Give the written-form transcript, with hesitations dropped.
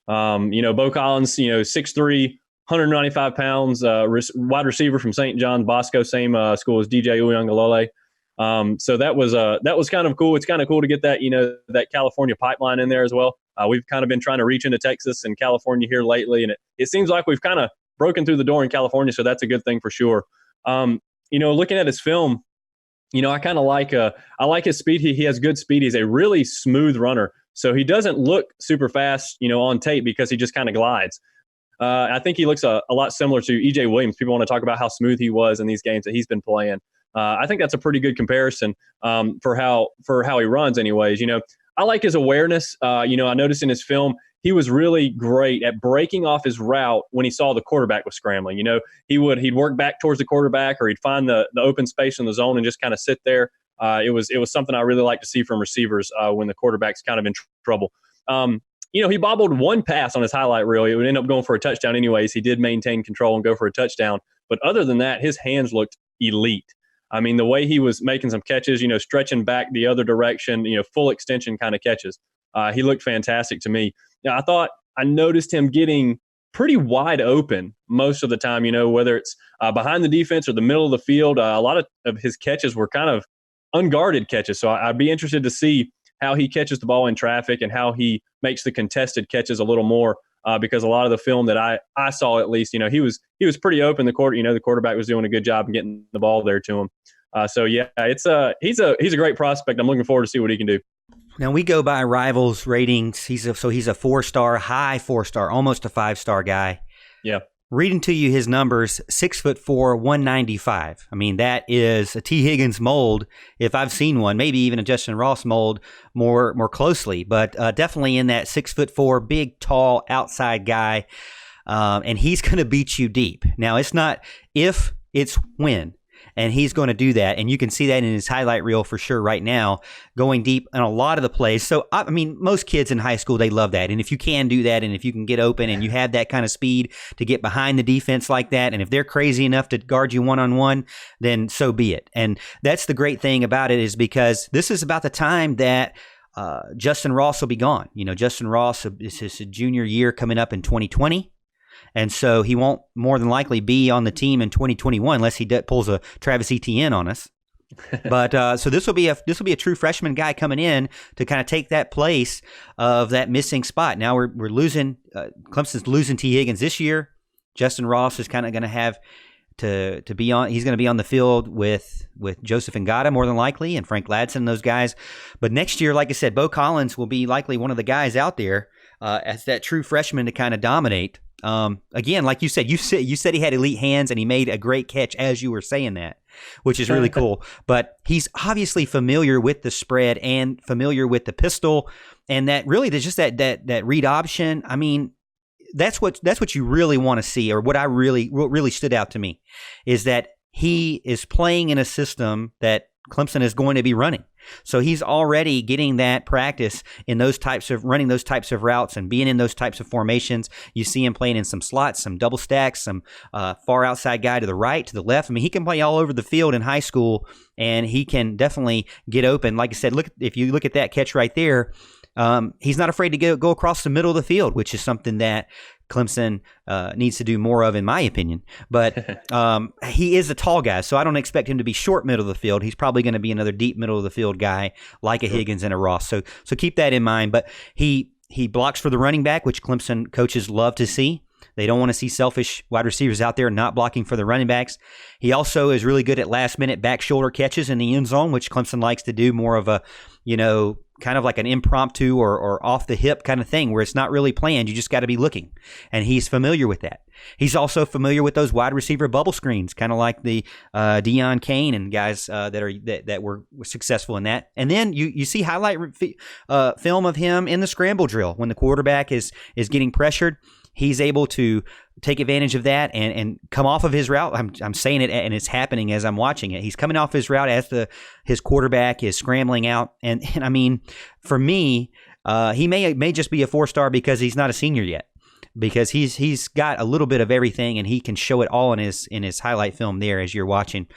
Beaux Collins, 6'3", 195 pounds, wide receiver from St. John Bosco, same school as DJ Uyunglele. So that was kind of cool. It's kind of cool to get that that California pipeline in there as well. We've kind of been trying to reach into Texas and California here lately, and it seems like we've kind of broken through the door in California. So that's a good thing for sure. Looking at his film, I kind of I like his speed. He has good speed. He's a really smooth runner. So he doesn't look super fast, on tape because he just kind of glides. I think he looks a lot similar to E.J. Williams. People want to talk about how smooth he was in these games that he's been playing. I think that's a pretty good comparison for how he runs anyways. I like his awareness. I noticed in his film, he was really great at breaking off his route when he saw the quarterback was scrambling. He'd work back towards the quarterback, or he'd find the open space in the zone and just kind of sit there. It was something I really like to see from receivers when the quarterback's kind of in trouble. He bobbled one pass on his highlight reel. It would end up going for a touchdown anyways. He did maintain control and go for a touchdown. But other than that, his hands looked elite. I mean, the way he was making some catches, stretching back the other direction, full extension kind of catches. He looked fantastic to me. Now, I noticed him getting pretty wide open most of the time, whether it's behind the defense or the middle of the field. A lot of his catches were kind of unguarded catches. So I'd be interested to see how he catches the ball in traffic and how he makes the contested catches a little more. Because a lot of the film that I saw, at least, he was pretty open. The quarterback was doing a good job of getting the ball there to him. He's a great prospect. I'm looking forward to see what he can do. Now we go by Rivals ratings. He's a 4-star, high 4-star, almost a 5-star guy. Yeah. Reading to you his numbers: 6'4", 195. I mean, that is a T. Higgins mold, if I've seen one. Maybe even a Justin Ross mold more closely, but definitely in that 6'4", big, tall, outside guy. And he's going to beat you deep. Now, it's not if, it's when. And he's going to do that. And you can see that in his highlight reel for sure right now, going deep in a lot of the plays. So, I mean, most kids in high school, they love that. And if you can do that, and if you can get open and you have that kind of speed to get behind the defense like that, and if they're crazy enough to guard you one-on-one, then so be it. And that's the great thing about it, is because this is about the time that Justin Ross will be gone. Justin Ross is his junior year coming up in 2020. And so he won't more than likely be on the team in 2021 unless he pulls a Travis Etienne on us. But so this will be a true freshman guy coming in to kind of take that place of that missing spot. Now we're losing Clemson's losing T. Higgins this year. Justin Ross is kind of going to have to be on. He's going to be on the field with Joseph Ngata more than likely, and Frank Ladson, those guys. But next year, like I said, Beaux Collins will be likely one of the guys out there as that true freshman to kind of dominate. Again, like you said he had elite hands, and he made a great catch as you were saying that, which is really cool. But he's obviously familiar with the spread and familiar with the pistol, and that really there's just that read option. I mean, that's what you really want to see, or what really stood out to me is that he is playing in a system that Clemson is going to be running. So he's already getting that practice in running those types of routes and being in those types of formations. You see him playing in some slots, some double stacks, some far outside guy to the right, to the left. I mean, he can play all over the field in high school, and he can definitely get open. Like I said, if you look at that catch right there, he's not afraid to go across the middle of the field, which is something that Clemson needs to do more of, in my opinion. But he is a tall guy, so I don't expect him to be short middle of the field. He's probably going to be another deep middle of the field guy like a Higgins and a Ross. So keep that in mind. But he blocks for the running back, which Clemson coaches love to see. They don't want to see selfish wide receivers out there not blocking for the running backs. He also is really good at last-minute back shoulder catches in the end zone, which Clemson likes to do, more of a, kind of like an impromptu or off-the-hip kind of thing where it's not really planned. You just got to be looking. And he's familiar with that. He's also familiar with those wide receiver bubble screens, kind of like the Deion Kane and guys that were successful in that. And then you see highlight film of him in the scramble drill when the quarterback is getting pressured. He's able to take advantage of that and come off of his route. I'm saying it, and it's happening as I'm watching it. He's coming off his route as his quarterback is scrambling out. And I mean, for me, he may just be a 4-star because he's not a senior yet, because he's got a little bit of everything, and he can show it all in his highlight film there as you're watching.